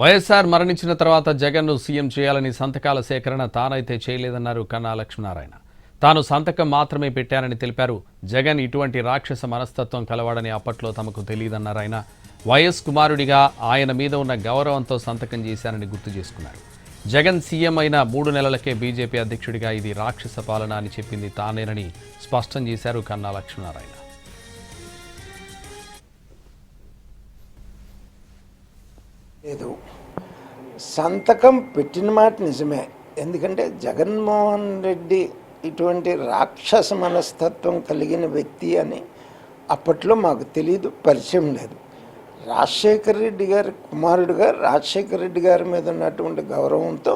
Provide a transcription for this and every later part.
వైఎస్ఆర్ మరణించిన తర్వాత జగన్ను సీఎం చేయాలని సంతకాల సేకరణ తానైతే చేయలేదన్నారు కన్నా లక్ష్మీనారాయణ. తాను సంతకం మాత్రమే పెట్టానని తెలిపారు. జగన్ ఇటువంటి రాక్షస మనస్తత్వం కలవాడని అప్పట్లో తమకు తెలియదన్నారు ఆయన. వైఎస్ కుమారుడిగా ఆయన మీద ఉన్న గౌరవంతో సంతకం చేశానని గుర్తు చేసుకున్నారు. జగన్ సీఎం అయిన 3 నెలలకే బీజేపీ అధ్యక్షుడిగా ఇది రాక్షస పాలన అని చెప్పింది తానేనని స్పష్టం చేశారు కన్నా లక్ష్మీనారాయణ. లేదు, సంతకం పెట్టిన మాట నిజమే. ఎందుకంటే జగన్మోహన్ రెడ్డి ఇటువంటి రాక్షస మనస్తత్వం కలిగిన వ్యక్తి అని అప్పట్లో మాకు తెలియదు, పరిచయం లేదు. రాజశేఖర రెడ్డి గారి కుమారుడుగా రాజశేఖర రెడ్డి గారి మీద ఉన్నటువంటి గౌరవంతో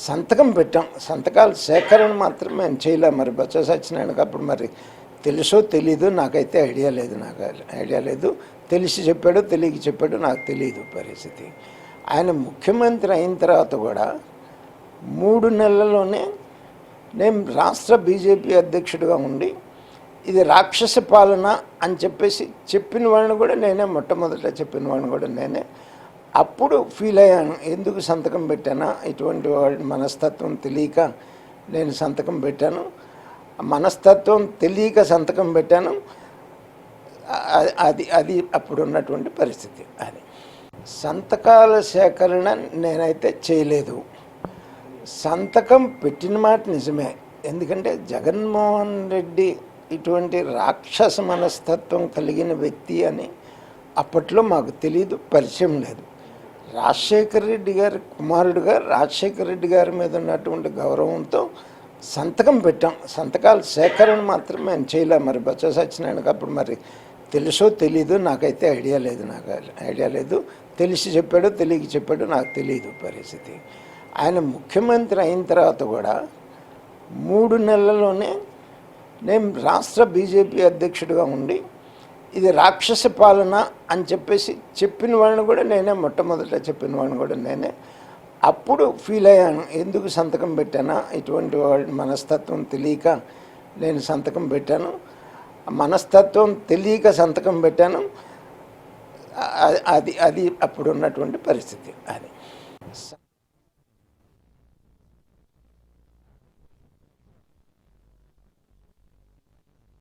సంతకం పెట్టాం. సంతకాల సేకరణ మాత్రం మేము చేయలేం. మరి బొత్స సత్యనారాయణకి అప్పుడు మరి తెలుసో తెలీదు, నాకైతే ఐడియా లేదు. తెలిసి చెప్పాడో తెలియక చెప్పాడో నాకు తెలియదు పరిస్థితి. ఆయన ముఖ్యమంత్రి అయిన తర్వాత కూడా 3 నెలల్లోనే నేను రాష్ట్ర బీజేపీ అధ్యక్షుడిగా ఉండి ఇది రాక్షస పాలన అని చెప్పిన వాడిని కూడా నేనే, మొట్టమొదట చెప్పిన వాడిని కూడా నేనే. అప్పుడు ఫీల్ అయ్యాను, ఎందుకు సంతకం పెట్టానా, ఇటువంటి వాడి మనస్తత్వం తెలియక నేను సంతకం పెట్టాను. మనస్తత్వం తెలియక సంతకం పెట్టాను. అది అప్పుడు ఉన్నటువంటి పరిస్థితి. అది సంతకాల సేకరణ నేనైతే చేయలేదు. సంతకం పెట్టిన మాట నిజమే. ఎందుకంటే జగన్మోహన్ రెడ్డి ఇటువంటి రాక్షస మనస్తత్వం కలిగిన వ్యక్తి అని అప్పట్లో మాకు తెలియదు, పరిచయం లేదు. రాజశేఖర రెడ్డి గారి కుమారుడుగా రాజశేఖర రెడ్డి గారి మీద ఉన్నటువంటి గౌరవంతో సంతకం పెట్టాం. సంతకాల సేకరణ మాత్రం మేము చేయలేం. మరి బొత్స సత్యనారాయణకి అప్పుడు మరి తెలుసో తెలీదు, నాకైతే ఐడియా లేదు. తెలిసి చెప్పాడో తెలియక చెప్పాడో నాకు తెలియదు పరిస్థితి. ఆయన ముఖ్యమంత్రి అయిన తర్వాత కూడా 3 నెలల్లోనే నేను రాష్ట్ర బీజేపీ అధ్యక్షుడిగా ఉండి ఇది రాక్షస పాలన అని చెప్పిన వాడిని కూడా నేనే, మొట్టమొదట చెప్పిన వాడిని కూడా నేనే. అప్పుడు ఫీల్ అయ్యాను, ఎందుకు సంతకం పెట్టానా, ఇటువంటి వాడి మనస్తత్వం తెలియక నేను సంతకం పెట్టాను. మనస్తత్వం తెలియక సంతకం పెట్టాను. అది అప్పుడు ఉన్నటువంటి పరిస్థితి. అది